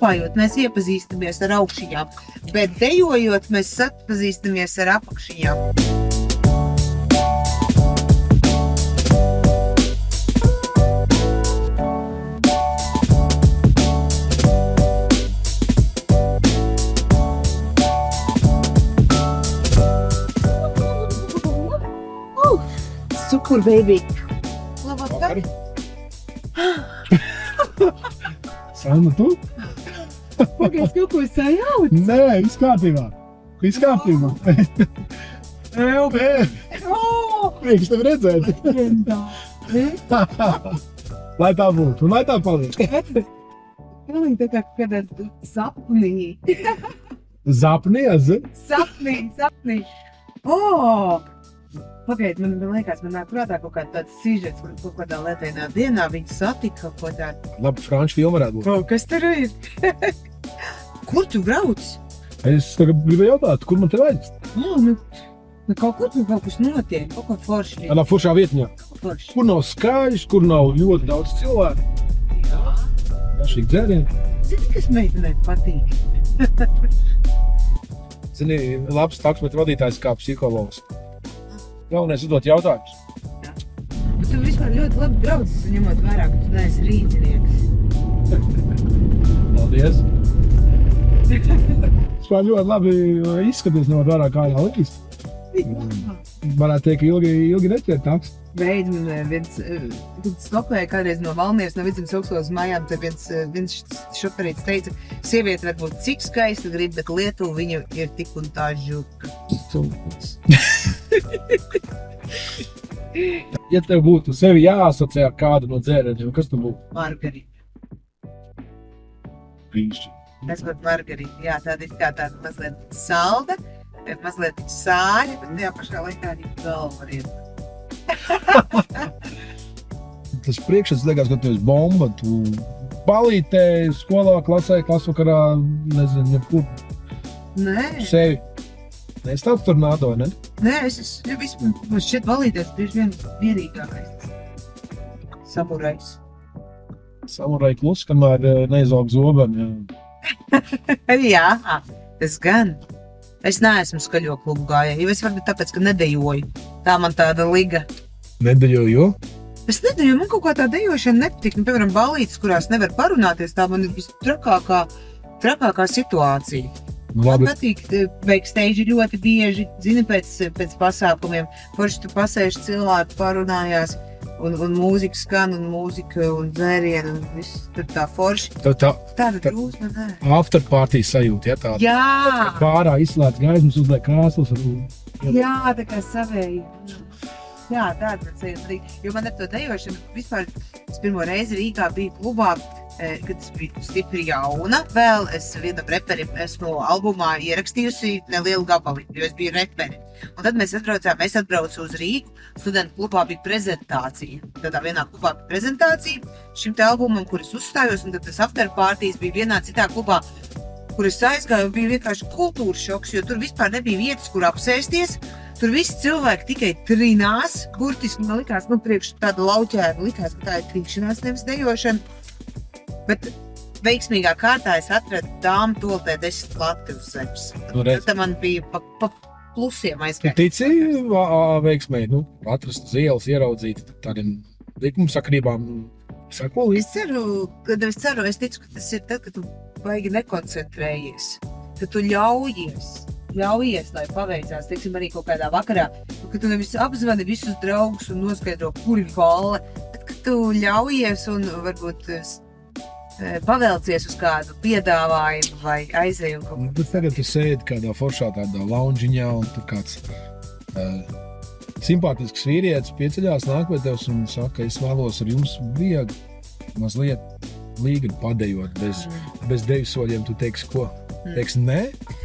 staipājot, mēs iepazīstamies ar augšījām, bet dejojot, mēs atpazīstamies ar apakšījām. Cukur, baby. Labvakar. Salma, tu? Pagaids, kaut ko sajauc? Nē, viss kārtībā. Viss kārtībā. Prieks tevi redzēt. Lai tā būtu, un lai tā paliek. Pilnīgi tā kā kādā sapnī. Zapnī, Sapnī. Pagaid, man liekas, man nāk prātā kaut kāds tāds sižets, kur kaut kādā lietainā dienā viņi satika kaut ko tādu. Labi, franču filma varētu būt. Kas tur ir? Kur tu brauc? Es tagad gribu jautāt, kur man te vajag? Kaut kur tur kaut kas notiek, kaut ko forši. Tādā foršā vietņā. Forši. Kur nav skaļš, kur nav ļoti daudz cilvēku. Garšīgi dzērieni. Zini, kas meitenei patīk? Zini, labs taksmetra vadītājs kā psihologs. Galvenais uzdot jautājumus. Bet tu vispār ļoti labi braucis, ņemot vērā, ka tu neesi rīdzinieks. Paldies. Vispār ļoti labi izskaties ņemot vērā kājā likis. Varētu teikt, ka ilgi neķēr taks. Beidz, man kad stopēja kādreiz no Valmieras, no Vidzemes augstskolas mājām, tad viens šoferīts teica, sieviete var būt cik skaista grib, bet Lietuva viņa ir tik un tā žurka. Ja tev būtu sevi jāasociē ar kādu no dzērieniem, kas tu būtu? Margarita. Brīnišķīgi. Es būtu Margarita, jā, tāda ir kā tāda mazliet salda, mazliet sāļa, bet tajā pašā laikā arī galva riet. Tas priekšstats liekas, ka tu esi bomba, tu balītē, skolā, klasē, klasvakarā, nezinu, jebkur. Nē. Sevi. Es tāds tur nādo, ne? Nē, es vispār šķiet balīties bieži vienīgākais. Samurais. Samurai klus, kamēr neizaug zobeni, jā. Jā, tas gan. Es neesmu skaļo klubu gājēja, jo es varbūt tāpēc, ka nedejoju. Tā man tāda liga. Nedejoju, jo? Es nedejoju, man kaut kā tā dejošana nepatīk. Piemēram, balītes, kurās nevar parunāties, tā man ir trakākā situācija. Labi. Man patīk backstage ļoti bieži, zini, pēc pasākumiem. Forši tu pasēži cilvēku, parunājās, un mūzika skan, un mūzika, un dzērieni, un viss tur tā forši. Tāda drūsma, nē. After party sajūta, ja tāda? Jā! Pārā izslēdz gaismas, uzliek krāslas. Jā, tā kā savēji. Jā, tāda man sajūta arī. Jo man ar to dejošanu vispār, es pirmo reizi Rīgā biju klubā, kad es biju stipri jauna. Vēl es vienam reperim esmu albumā ierakstījusi nelielu gabali, jo es biju reperi. Un tad mēs atbraucu uz Rīgu, studentu klubā bija prezentācija. Tādā vienā klubā bija prezentācija šim te albumam, kur es uzstājos, un tad tas after parties bija vienā citā klubā, kur es aizgāju, un bija vienkārši kultūras šoks, jo tur vispār nebija vietas, kur apsēsties. Tur visi cilvēki tikai trinās, burtiski man likās, priekš tāda lauķēra, likās, ka tā ir trīkšanās, nevis dejošana. Bet veiksmīgā kārtā es atradu dāmu toltē 10 lati uz zemes. Tad man bija pa plusiem aizgāja. Tu tici veiksmēji, atrast uz ielas, ieraudzīt tādiem likumsakrībām, sako līdzi? Es ticu, ka tas ir tad, kad tu baigi nekoncentrējies, ka tu ļaujies, lai paveicās, teiksim, arī kaut kādā vakarā, ka tu nevis apzvani visus draugus un noskaidro, kur ir balle, bet ka tu ļaujies un varbūt pavelcies uz kādu piedāvājumu vai aizēju kaut ko. Bet tagad tu sēdi kādā foršā tādā lounžiņā un tur kāds simpātisks vīrietis pieceļās nāk pie tevs un saka, es vēlos ar jums mazliet līgani padejot bez deju soļiem. Tu teiksi, ko? Teiksi, nē?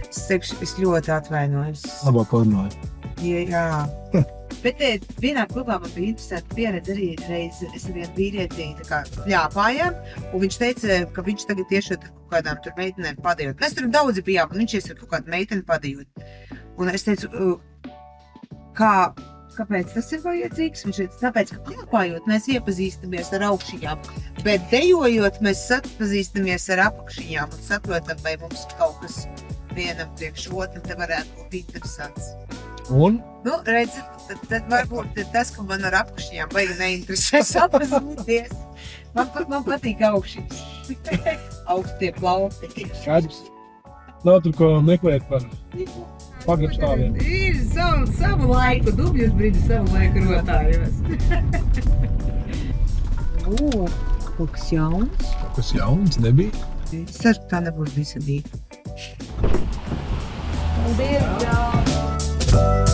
Es teikšu, es ļoti atvainojos. Labāk parunāju. Jā. Bet vienā klubā man bija interesanti pieredze arī reiz, es ar vienu vīrieti ļāpājām, un viņš teica, ka viņš tagad tiešot ar kaut kādām tur meitenēm padejot. Mēs tur daudzi bijām, un viņš ies ar kaut kādu meiteni padejot. Un es teicu, kā kāpēc tas ir vajadzīgs? Viņš ir tāpēc, ka klāpājot mēs iepazīstamies ar augšņām, bet dejojot mēs atpazīstamies ar apakšņām un saprotam, vai mums kaut kas vienam priekš otru te varētu būt interesants. Un? Nu, redzi, tad varbūt tas, ka man ar apakšņām vajag neinteresē sapazīties. Man patīk augšņas. Augstie plauti. Skaidrs. Nav tur ko meklēt par pagrabstāviem. Ir savu laiku, dubļus brīdi savu laiku rotājos. Kaut kas jauns. Kaut kas jauns nebija? Es ceru, ka tā nebūs visadība. Paldies, jā!